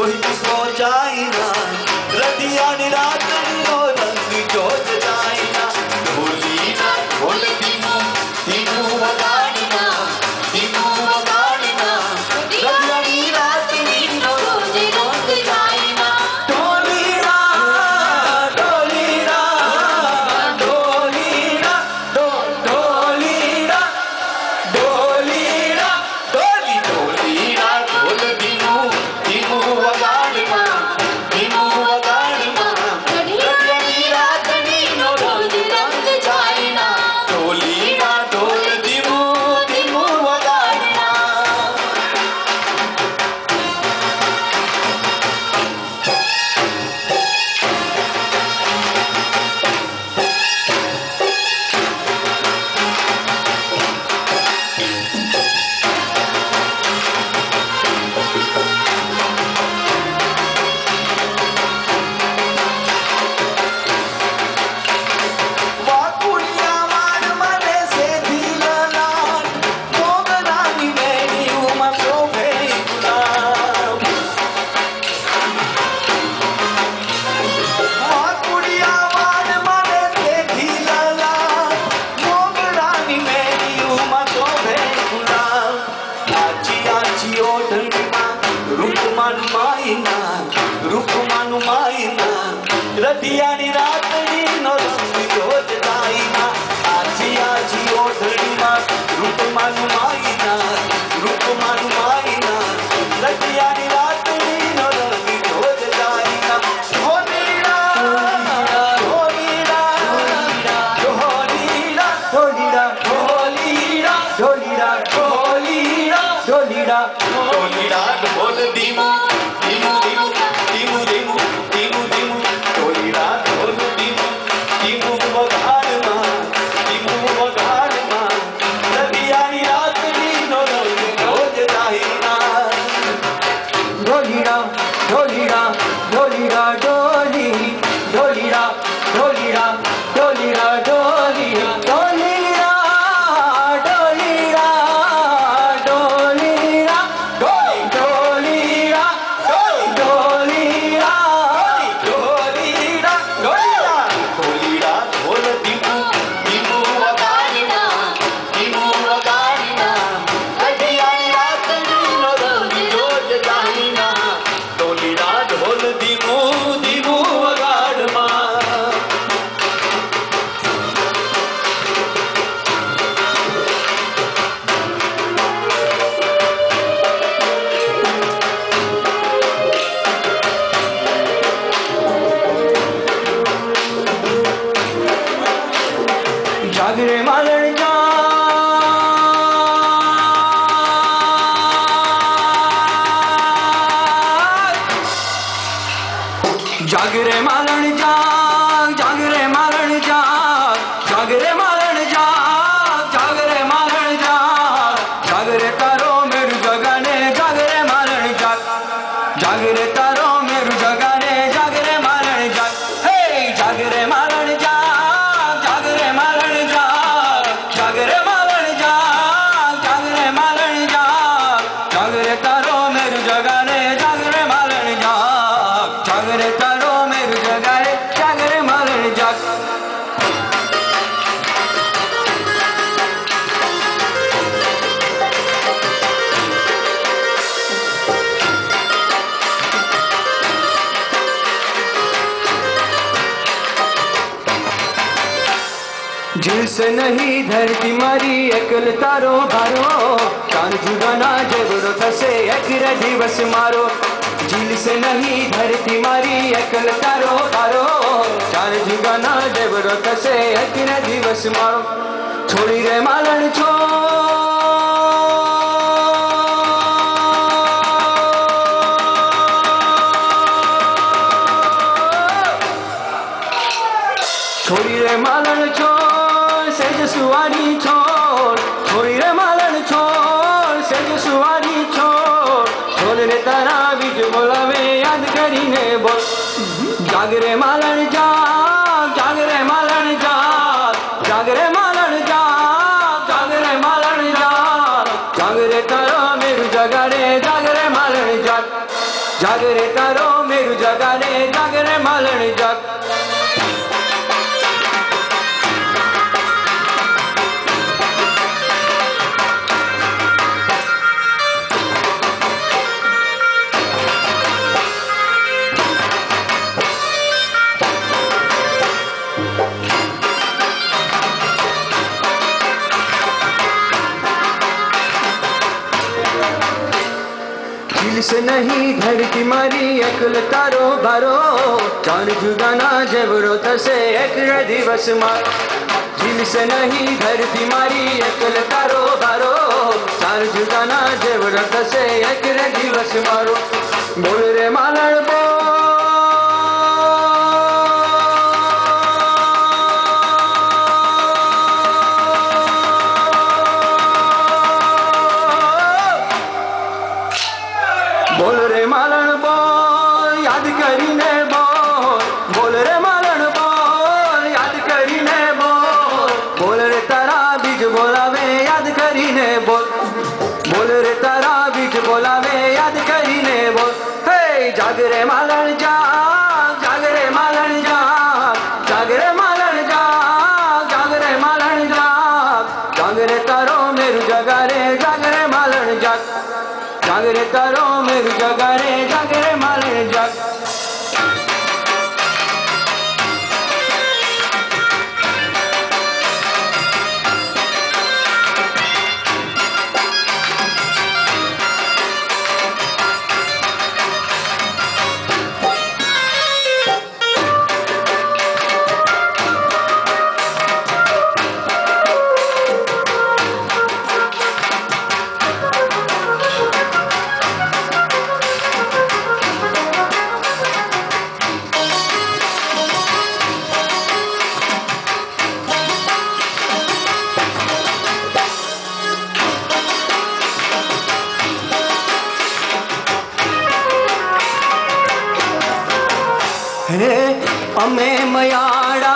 कोई किसको जाइना रतिया रातनी नो रंग जोत जाइना ढोलीना ढोल दीमू दीमू वगाड़ना रतिया रातनी नो रोज रोज जाइना ढोलीना ढोलीना ढोलीना ढोलीना ढोलीना ढोली ढोलीना ढोल दीमू दीमू वगाड़ना रतिया रातनी नो रोज रंग जाइना ढोलीना ढोल दीमू दीमू वगाड़ना वाकुड़िया मान मने से धीलना मोगरानी मेरी उमा शोभे गुलाब वाकुड़िया मान मने से धीलना मोगरानी मेरी उमा शोभे गुलाब आची आची ओढ़नीमा रूपमानु माइना रतियानी रातनी नो रंग जोत जाइना आची आची ओढ़नीमा रूपमानु माइना रतियानी रातनी नो रंग जोत जाइना ढोलीना ढोलीना ढोलीना ढोलीना ढोलीना ढोलीना ढोलीना ढोलीना ढोलीना ढोल दीमू दीमू दीमू दीमू दीमू दीमू दीमू ढोलीना ढोल दीमू दीमू वगाड़ना रतियानी रातनी नो रंग जोत जाइना ढोलीड़ा ढोलीड़ा ढोलीड़ा डोली ढोलीड़ा ढोलीड़ा ढोलीड़ा डोली ढोलीड़ा ढोलीड़ा ढोलीड़ा ढोलीड़ा ढोलीड़ा ढोलीना ढोलीना ढोल दीमू दीमू वगाड़ना रतियानी रातनी नो रंग जोत जाइना ढोलीना ढोल दीमू दीमू वगाड़ना जागरे मालण जागरे मालण जागरे मालण जागरे मालण जागरे मालण जागरे तारो मेरु जगाने जागरे मालण जागरे तारो मेरु जगाने जागरे मालण हे जागरे मालण जागरे मालण जागरे मालण जागरे मालण जागरे तारो मेरु जगाने जागरे मालण जागरे तारो मेरु जगाने जागरे मालण जिल से नहीं धरती मारी एकल तारो भारो कान जुगाना जबरो थसे एक दिवस मारो जिल से नहीं धरती मारी एकल तारो भारो कान जुगाना जबरो थसे एक दिवस मारो छोड़ी रे मालण छोड़ी रे मालण सेज सुवारी छोड़ छोड़ी रे मालण सेज सुवारी छोड़ रे तारा बीज बोलावे याद करीने बोल जागरे मालण जागरे मालण जागरे मालण जागरे मालण जागरे तारा मेरु जगारे जागरे मालण जागरे तारो मेरू जगारे जागरे मालण जग दिल से नहीं धरती मारी अकल तारो बारो चांद जुगाना जबरो थसे एक दिवस मार दिल से नहीं धरती मारी अकल तारो बारो चांद जुगाना जबरो थसे एक दिवस मारो बोल रे मालण बोल रे मालण बोल याद करीने बोल बोल रे मालण बोल याद करीने बोल बोल रे तारा बीज बोलावे याद करीने बोल बोल रे तारा बीज बोलावे याद करीने बोल हे जाग रे मालण जाग रे मालण जाग रे मालण जाग रे मालण जाग रे तारो मेरू जगारे जाग रे मालण जाग रे तारो मेरू जगारे जाग रे मालण जाग हे अमे मयाड़ा